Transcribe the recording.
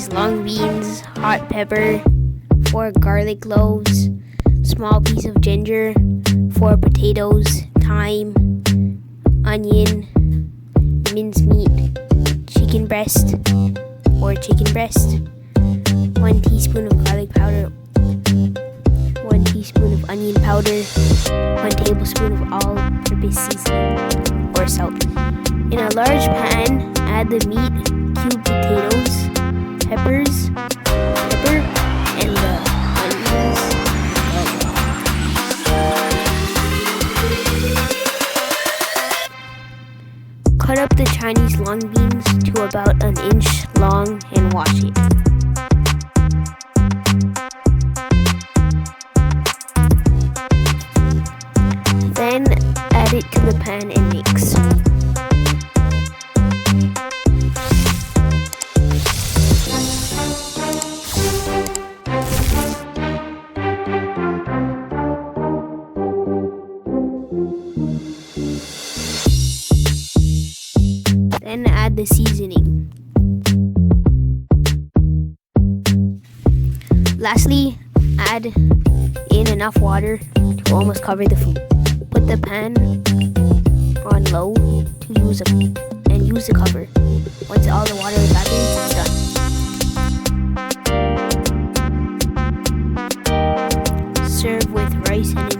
Chinese long beans, hot pepper, 4 garlic cloves, small piece of ginger, 4 potatoes, thyme, onion, mincemeat, chicken breast, 1 teaspoon of garlic powder, 1 teaspoon of onion powder, 1 tablespoon of all-purpose seasoning or salt. In a large pan, add the meat, cubed potatoes, pepper, and the onions. Cut up the Chinese long beans to about 1 inch long and wash it. Then add it to the pan and mix. Then add the seasoning. Lastly, add in enough water to almost cover the food. Put the pan on low use the cover. Once all the water evaporates, it's done. Serve with rice and